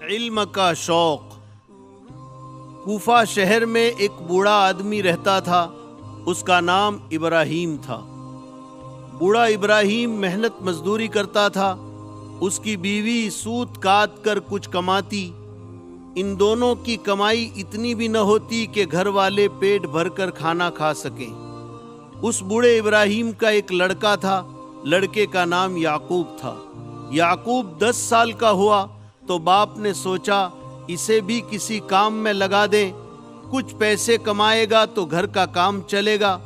علم کا شوق۔ کوفہ شہر میں ایک بوڑھا آدمی رہتا تھا، اس کا نام ابراہیم تھا۔ بوڑھا ابراہیم محنت مزدوری کرتا تھا، اس کی بیوی سوت کاٹ کر کچھ کماتی۔ ان دونوں کی کمائی اتنی بھی نہ ہوتی کہ گھر والے پیٹ بھر کر کھانا کھا سکیں۔ اس بوڑھے ابراہیم کا ایک لڑکا تھا، لڑکے کا نام یعقوب تھا۔ یعقوب 10 سال کا ہوا تو باپ نے سوچا اسے بھی کسی کام میں لگا دیں، کچھ پیسے کمائے گا تو گھر کا کام چلے گا۔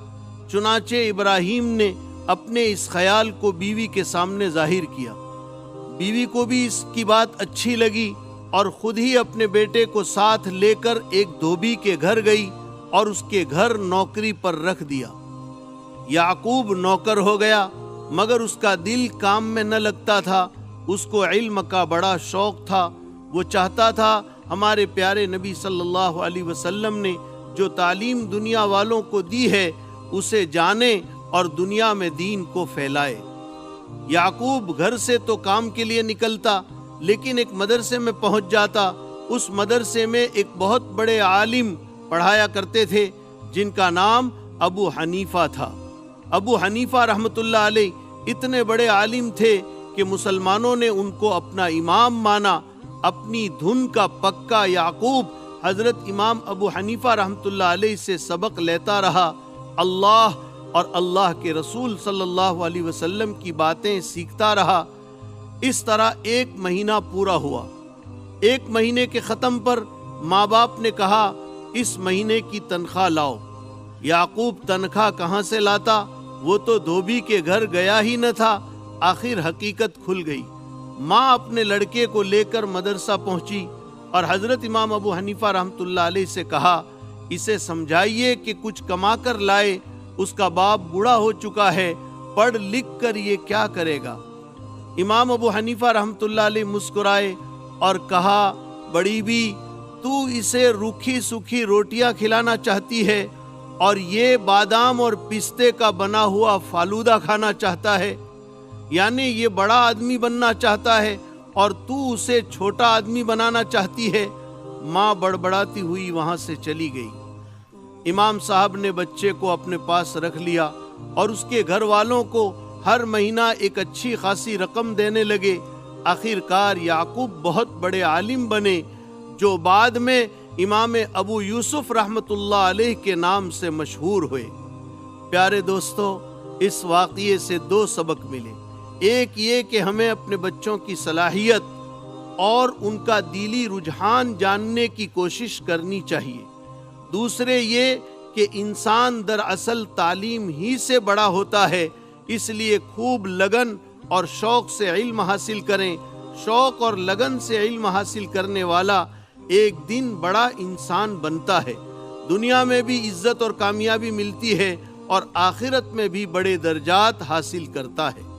چنانچہ ابراہیم نے اپنے اس خیال کو بیوی کے سامنے ظاہر کیا۔ بیوی کو بھی اس کی بات اچھی لگی اور خود ہی اپنے بیٹے کو ساتھ لے کر ایک دھوبی کے گھر گئی اور اس کے گھر نوکری پر رکھ دیا۔ یعقوب نوکر ہو گیا، مگر اس کا دل کام میں نہ لگتا تھا۔ اس کو علم کا بڑا شوق تھا، وہ چاہتا تھا ہمارے پیارے نبی صلی اللہ علیہ وسلم نے جو تعلیم دنیا والوں کو دی ہے اسے جانے اور دنیا میں دین کو پھیلائے۔ یعقوب گھر سے تو کام کے لیے نکلتا، لیکن ایک مدرسے میں پہنچ جاتا۔ اس مدرسے میں ایک بہت بڑے عالم پڑھایا کرتے تھے جن کا نام ابو حنیفہ تھا۔ ابو حنیفہ رحمۃ اللہ علیہ اتنے بڑے عالم تھے کہ مسلمانوں نے ان کو اپنا امام مانا۔ اپنی دھن کا پکا یعقوب حضرت امام ابو حنیفہ رحمۃ اللہ علیہ سے سبق لیتا رہا، اللہ اور اللہ کے رسول صلی اللہ علیہ وسلم کی باتیں سیکھتا رہا۔ اس طرح 1 مہینہ پورا ہوا۔ 1 مہینے کے ختم پر ماں باپ نے کہا اس مہینے کی تنخواہ لاؤ۔ یعقوب تنخواہ کہاں سے لاتا؟ وہ تو دھوبی کے گھر گیا ہی نہ تھا۔ آخر حقیقت کھل گئی۔ ماں اپنے لڑکے کو لے کر مدرسہ پہنچی اور حضرت امام ابو حنیفہ رحمۃ اللہ علیہ سے کہا اسے سمجھائیے کہ کچھ کما کر لائے، اس کا باپ بوڑھا ہو چکا ہے، پڑھ لکھ کر یہ کیا کرے گا۔ امام ابو حنیفہ رحمۃ اللہ علیہ مسکرائے اور کہا بڑی بھی، تو اسے روکھی سوکھی روٹیاں کھلانا چاہتی ہے اور یہ بادام اور پستے کا بنا ہوا فالودہ کھانا چاہتا ہے، یعنی یہ بڑا آدمی بننا چاہتا ہے اور تو اسے چھوٹا آدمی بنانا چاہتی ہے۔ ماں بڑبڑاتی ہوئی وہاں سے چلی گئی۔ امام صاحب نے بچے کو اپنے پاس رکھ لیا اور اس کے گھر والوں کو ہر مہینہ ایک اچھی خاصی رقم دینے لگے۔ آخر کار یعقوب بہت بڑے عالم بنے جو بعد میں امام ابو یوسف رحمۃ اللہ علیہ کے نام سے مشہور ہوئے۔ پیارے دوستو، اس واقعے سے 2 سبق ملے۔ ایک یہ کہ ہمیں اپنے بچوں کی صلاحیت اور ان کا دلی رجحان جاننے کی کوشش کرنی چاہیے۔ دوسرے یہ کہ انسان دراصل تعلیم ہی سے بڑا ہوتا ہے، اس لیے خوب لگن اور شوق سے علم حاصل کریں۔ شوق اور لگن سے علم حاصل کرنے والا ایک دن بڑا انسان بنتا ہے، دنیا میں بھی عزت اور کامیابی ملتی ہے اور آخرت میں بھی بڑے درجات حاصل کرتا ہے۔